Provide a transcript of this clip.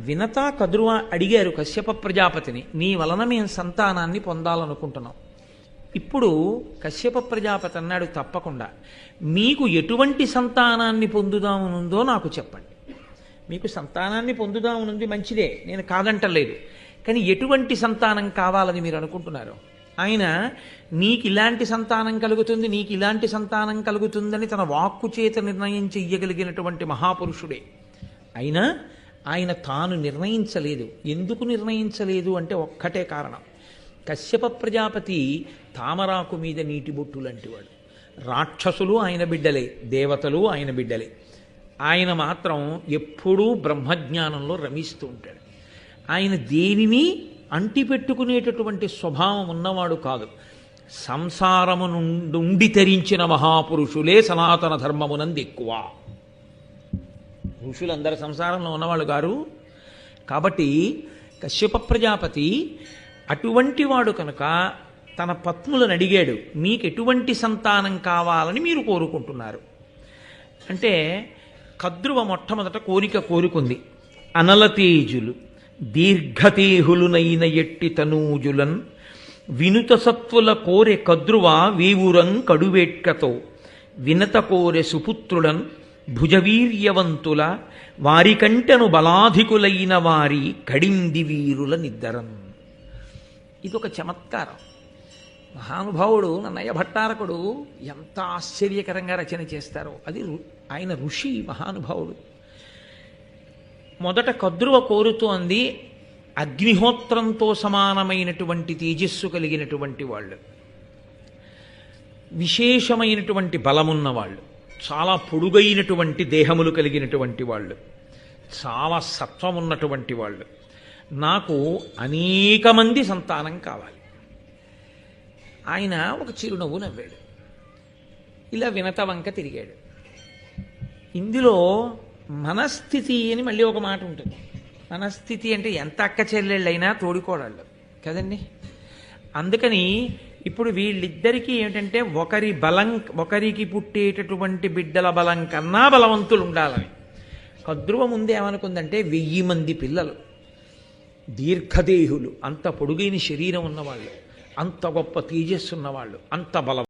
వినత కదురువ అడిగారు కశ్యప ప్రజాపతిని, నీ వలన మేము సంతానాన్ని పొందాలనుకుంటున్నాం. ఇప్పుడు కశ్యప ప్రజాపతి అన్నాడు, తప్పకుండా మీకు ఎటువంటి సంతానాన్ని పొందుదామనుందో నాకు చెప్పండి. మీకు సంతానాన్ని పొందుదామనుంది మంచిదే, నేను కాదంటలేదు, కానీ ఎటువంటి సంతానం కావాలని మీరు అనుకుంటున్నారు? ఆయన నీకు ఇలాంటి సంతానం కలుగుతుంది, నీకు ఇలాంటి సంతానం కలుగుతుందని తన వాక్కు చేత నిర్ణయం చెయ్యగలిగినటువంటి మహాపురుషుడే. అయినా ఆయన తాను నిర్ణయించలేదు. ఎందుకు నిర్ణయించలేదు అంటే ఒక్కటే కారణం. కశ్యప ప్రజాపతి తామరాకు మీద నీటి బొట్టు లాంటివాడు. రాక్షసులు ఆయన బిడ్డలే, దేవతలు ఆయన బిడ్డలే. ఆయన మాత్రం ఎప్పుడూ బ్రహ్మజ్ఞానంలో రమిస్తూ ఉంటాడు. ఆయన దేనిని అంటిపెట్టుకునేటటువంటి స్వభావం ఉన్నవాడు కాదు. సంసారము నుండి తరించిన మహాపురుషులే సనాతన ధర్మమునందు ఎక్కువ. ఋషులందరూ సంసారంలో ఉన్నవాళ్ళు గారు. కాబట్టి కశ్యప ప్రజాపతి అటువంటి వాడు కనుక తన పత్నులను అడిగాడు, మీకు ఎటువంటి సంతానం కావాలని మీరు కోరుకుంటున్నారు అంటే, కద్రువ మొట్టమొదట కోరుకుంది, అనలతేజులు దీర్ఘతేహులునైన ఎట్టి తనూజులన్ వినుత సత్వుల కోరె కద్రువ వీవురం కడువేట్కతో వినత కోరె సుపుత్రులన్ భుజవీర్యవంతుల వారికంటెను బలాధికులైన వారి కడింది వీరుల నిద్దరం. ఇదొక చమత్కారం. మహానుభావుడు నన్నయ్య భట్టారకుడు ఎంత ఆశ్చర్యకరంగా రచన చేస్తారో. అది ఆయన ఋషి మహానుభావుడు. మొదట కద్రువ కోరుతోంది అగ్నిహోత్రంతో సమానమైనటువంటి తేజస్సు కలిగినటువంటి వాళ్ళు, విశేషమైనటువంటి బలమున్న వాళ్ళు, చాలా పొడుగైనటువంటి దేహములు కలిగినటువంటి వాళ్ళు, చాలా సత్వం ఉన్నటువంటి వాళ్ళు. నాకు అనేక మంది సంతానం కావాలి. ఆయన ఒక చిరునవ్వు నవ్వాడు. ఇలా వినత వంక తిరిగాడు. ఇందులో మనస్థితి అని మళ్ళీ ఒక మాట ఉంటుంది. మనస్థితి అంటే ఎంత అక్క చెల్లెళ్ళైనా తోడుకోడాళ్ళు కదండి. అందుకని ఇప్పుడు వీళ్ళిద్దరికీ ఏమిటంటే ఒకరికి పుట్టేటటువంటి బిడ్డల బలం కన్నా బలవంతులు ఉండాలని. కద్రువ ముందే ఏమనుకుందంటే 1000 మంది పిల్లలు, దీర్ఘదేహులు, అంత పొడుగైన శరీరం ఉన్నవాళ్ళు, అంత గొప్ప తేజస్సు ఉన్నవాళ్ళు, అంత బలం